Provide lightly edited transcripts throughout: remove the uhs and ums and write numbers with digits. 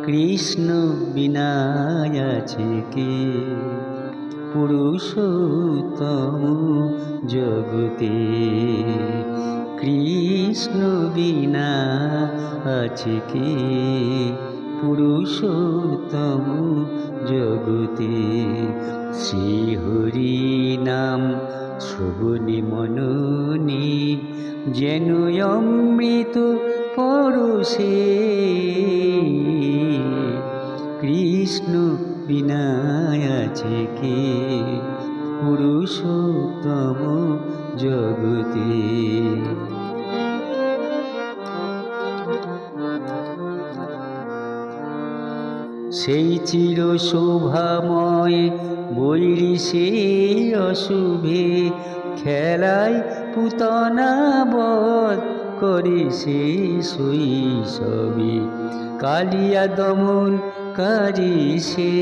কৃষ্ণ বিনা আছে কে পুরুষোত্তম জগতে? কৃষ্ণ বিনা আছে কে পুরুষোত্তম জগতে? শ্রী হরি নাম শ্রবণে মননে যেন অমৃত পরশে। কৃষ্ণ বিনা আছে কে পুরুষোত্তম জগতে? সেই চির শোভাময় বৈরী সেই অশুভে খেলায় পুতনা বধ করে সে শৈশবে। কালিয়া দমন কারি সে,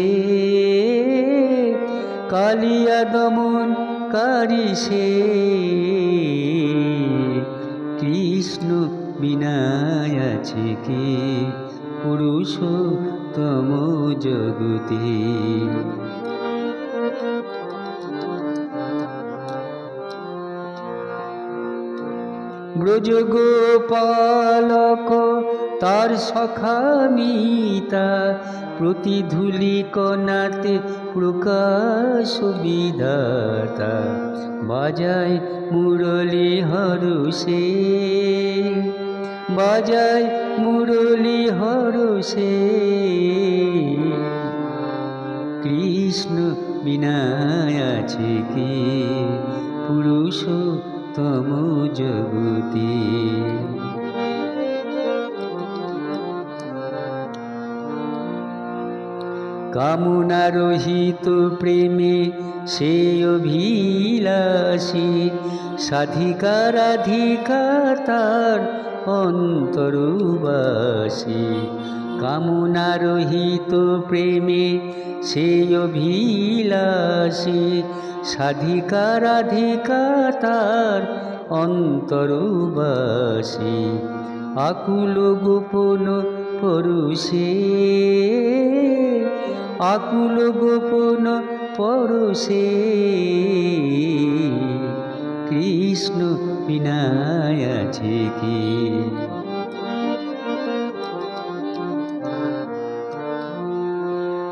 কালিয়া দমন কারি সে। কৃষ্ণ বিনা আছে কে পুরুষোত্তম জগতে? ব্রজ গোপালক তার সখা মিতা প্রতিধূলি কণাতে প্রকাশ বিধাতা। বাজায় মুরলী হরষে, বাজায় মুরলী হরষে। কৃষ্ণ বিনা আছে কে পুরুষোত্তম জগতে? কামনারহিত প্রেমে সে অভিলাষী, সাধিকা রাধিকা তার অন্তরবাসী। কামনারহিত প্রেমে সে অভিলাষী, সাধিকা রাধিকা তার অন্তরবাসী। আকুল গোপন পরশে, আকুল গোপন পরশে। কৃষ্ণ বিনা আছে কে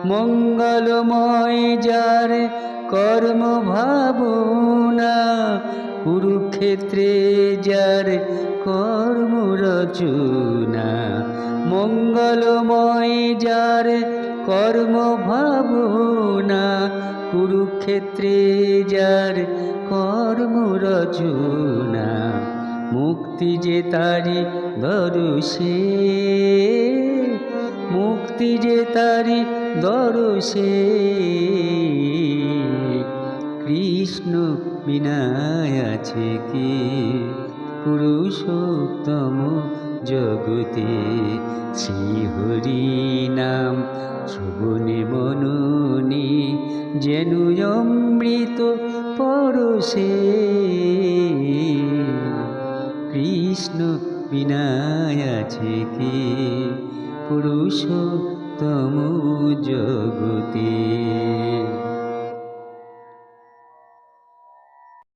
মঙ্গলময় যার কর্ম ভাবনা, কুরুক্ষেত্রে যার কর্ম রচনা। মঙ্গলময় যার কর্ম ভাবনা, কুরুক্ষেত্রে যার কর্ম রচনা। মুক্তি যে তারি দরশে, মুক্তি যে তারি দরশে। কৃষ্ণ বিনা আছে কে পুরুষোত্তম জগতে? শ্রী হরি নাম শ্রবণে মননে যেন অমৃত পরশে। কৃষ্ণ বিনা আছে কে পুরুষোত্তম জগতে?